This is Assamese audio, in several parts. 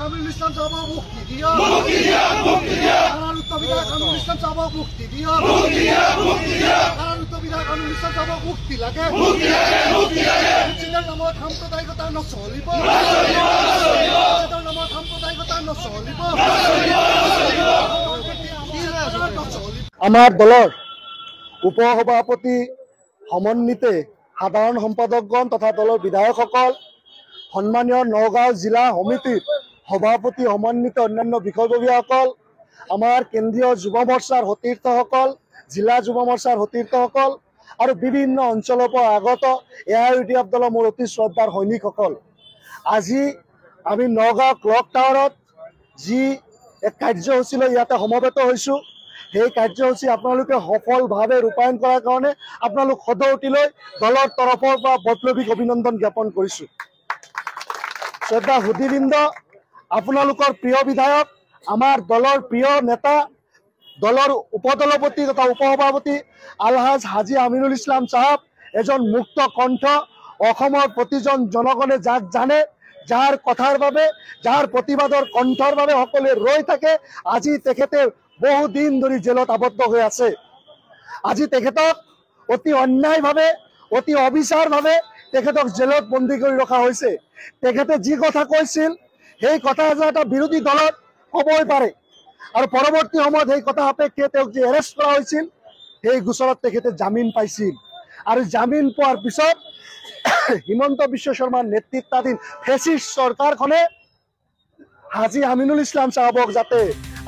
আমিনুল ইসলাম সাহেবক মুক্তি দিয়া কারারুদ্ধ বিধায়ক আমিনুল ইসলাম সাহেবক মুক্তি দিয়া কারারুদ্ধ বিধায়ক আমিনুল ইসলাম সাহেবক মুক্তি লাগে মিছিলের নামত সাম্প্রদায়িকতা নচলিব নামত সাম্প্রদায়িকতা নচলিব। আমার দলের উপসভাপতি সমন্বিতে সাধারণ সম্পাদকগণ তথা দলের বিধায়কসকল সম্মানীয় নগাঁও জিলা সমিতির সভাপতি সমন্বিত অন্যান্য বিষয়ববীয়াসকল আমার কেন্দ্রীয় যুব মোর্চার সতীৰ্থসকল জিলা যুব মোৰ্চাৰ সতীৰ্থসকল আৰ বিভিন্ন অঞ্চলৰ পৰা আগত AIUDF দলৰ মোৰ অতি শ্ৰদ্ধাৰ সৈনিকসকল, আজি আমি নগাঁও ক্লক টাৱাৰত যি এক কাৰ্যসূচী লৈ ইয়াতে সমবেত হৈছোঁ, সেই কাৰ্যসূচী আপোনালোকে সফলভাৱে ৰূপায়ণ কৰাৰ কাৰণে আপোনালোক সদৌতিলৈ দলৰ তৰফৰ পৰা বৈপ্লৱিক অভিনন্দন জ্ঞাপন কৰিছোঁ। শ্ৰদ্ধা সুধীবৃন্দ, আপোনালোকৰ প্ৰিয় বিধায়ক, আমাৰ দলৰ প্ৰিয় নেতা, দলৰ উপদলপতি তথা উপসভাপতি আলহাজ হাজী আমিনুল ইছলাম সাহেব এজন মুক্ত কণ্ঠ, অসমৰ প্ৰতিজন জনগণে যাক জানে, যাৰ কথাৰ বাবে, যাৰ প্ৰতিবাদৰ কণ্ঠৰ বাবে সকলোৱে ৰৈ থাকে। আজি তেখেতে বহুদিন ধৰি জেলত আবদ্ধ হৈ আছে। আজি তেখেতক অতি অন্যায়ভাৱে, অতি অবিচাৰভাৱে তেখেতক জেলত বন্দী কৰি ৰখা হৈছে। তেখেতে যি কথা কৈছিল সেই কথা এটা বিৰোধী দলত ক'বই পাৰে, আৰু পৰৱৰ্তী সময়ত সেই কথা সাপেক্ষে তেওঁক যি এৰেষ্ট কৰা হৈছিল সেই গোচৰত তেখেতে জামিন পাইছিল, আৰু জামিন পোৱাৰ পিছত হিমন্ত বিশ্ব শৰ্মাৰ নেতৃত্বাধীন ফেচিষ্ট চৰকাৰখনে হাজী আমিনুল ইছলাম সাহেবক যাতে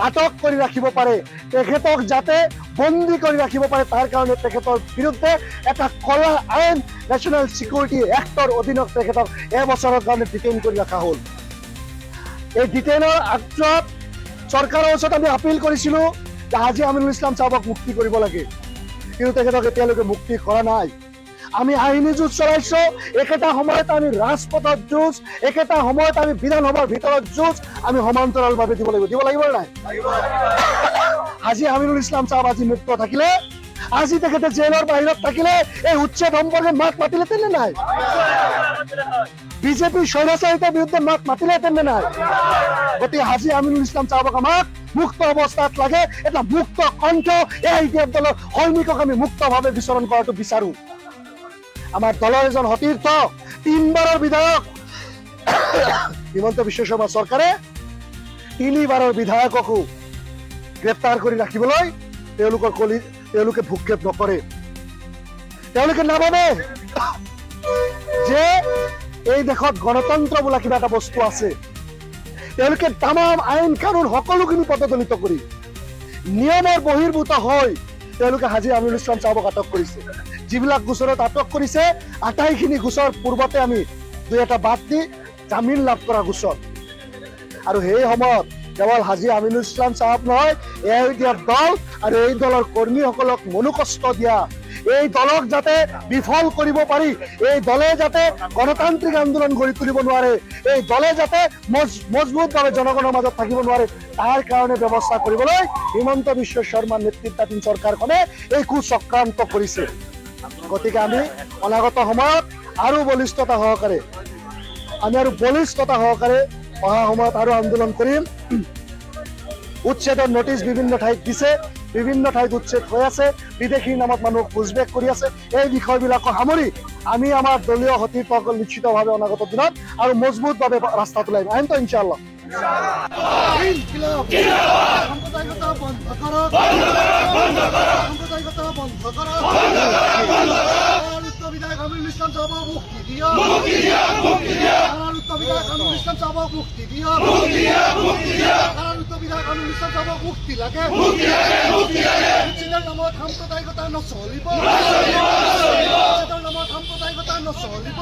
আটক কৰি ৰাখিব পাৰে, তেখেতক যাতে বন্দী কৰি ৰাখিব পাৰে, তাৰ কাৰণে তেখেতৰ বিৰুদ্ধে এটা কলা আইন নেশ্যনেল ছিকিউৰিটি এক্টৰ অধীনত তেখেতক এবছৰৰ কাৰণে ডিটেইন কৰি ৰখা হ'ল। এই ডিটেইনৰ আগত চৰকাৰৰ ওচৰত আমি আপিল কৰিছিলোঁ যে হাজী আমিনুল ইছলাম সাহেবক মুক্তি কৰিব লাগে, কিন্তু তেখেতক এতিয়ালৈকে মুক্তি কৰা নাই। আমি আইনী যুঁজ চলাইছোঁ, একেটা সময়ত আমি ৰাজপথত যুঁজ, একেটা সময়ত আমি বিধানসভাৰ ভিতৰত যুঁজ আমি সমান্তৰালভাৱে দিব লাগিব নাই? হাজী আমিনুল ইছলাম সাহেব আজি মুক্ত থাকিলে, আজি তেখেতে জেলৰ বাহিৰত থাকিলে এই উচ্ছেদ সম্পৰ্কে মাত মাতিলে তেনে নাই? বিজেপি স্বৈৰাচাৰিতাৰ বিৰুদ্ধে মাত মাতিলে তেনে নাই? গতিকে হাজী আমিনুল ইছলাম সাহেবক আমাক মুক্ত অৱস্থাত লাগে, এটা মুক্ত কণ্ঠ AIUDF দলৰ সৈনিকক আমি মুক্তভাৱে বিচৰণ কৰাটো বিচাৰো। আমাৰ দলৰ এজন সতীৰ্থ, 3বাৰৰ বিধায়ক হিমন্ত বিশ্ব শৰ্মা চৰকাৰে 3বাৰৰ বিধায়ককো গ্ৰেপ্তাৰ কৰি ৰাখিবলৈ তেওঁলোকে ভূক্ষেপ নকৰে। তেওঁলোকে নাভাবে যে এই দেশত গণতন্ত্ৰ বোলা কিবা এটা বস্তু আছে। তেওঁলোকে তামাম আইন কানুন সকলোখিনি পদদলিত কৰি নিয়মৰ বহিৰ্ভূত হৈ তেওঁলোকে হাজী আমিনুল ইছলাম সাহেবক আটক কৰিছে। যিবিলাক গোচৰত আটক কৰিছে আটাইখিনি গোচৰ পূৰ্বতে আমি 2-এটা বাদ দি জামিন লাভ কৰা গোচৰ, আৰু সেই সময়ত কেৱল হাজী আমিনুল ইছলাম সাহেব নহয়, AIUDF দল আৰু এই দলৰ কৰ্মীসকলক মনোকষ্ট দিয়া, এই দলক যাতে বিফল কৰিব পাৰি, এই দলে যাতে গণতান্ত্ৰিক আন্দোলন গঢ়ি তুলিব নোৱাৰে, এই দলে যাতে মজবুতভাৱে জনগণৰ মাজত থাকিব নোৱাৰে, তাৰ কাৰণে ব্যৱস্থা কৰিবলৈ হিমন্ত বিশ্ব শৰ্মাৰ নেতৃত্বাধীন চৰকাৰখনে এই কুচক্ৰান্ত কৰিছে। গতিকে আমি অনাগত সময়ত আৰু বলিষ্ঠতা সহকাৰে অহা সময়ত আৰু আন্দোলন কৰিম। উচ্ছেদৰ নোটিছ বিভিন্ন ঠাইত দিছে, বিভিন্ন ঠাইত উচ্ছেদ হৈ আছে, বিদেশীৰ নামত মানুহক পুজবেক কৰি আছে। এই বিষয়বিলাকো সামৰি আমি আমাৰ দলীয় সতীৰ্থসকল নিশ্চিতভাৱে অনাগত দিনত আৰু মজবুতভাৱে ৰাস্তাত ওলাইম। আহিম তো ইনশাআল্লাহ। বিধায়ক আমিনুল ইছলাম সাহেবক মুক্তি দিয়া কারারুদ্ধ বিধায়ক আমিনুল ইসলাম সাহেবক মুক্তি দিয়া কারারুদ্ধ বিধায়ক আমিনুল ইসলাম সাহেবক মুক্তি লাগে মিছিলের নামত সাম্প্রদায়িকতা নচলিব নামত সাম্প্রদায়িকতা নচলিব।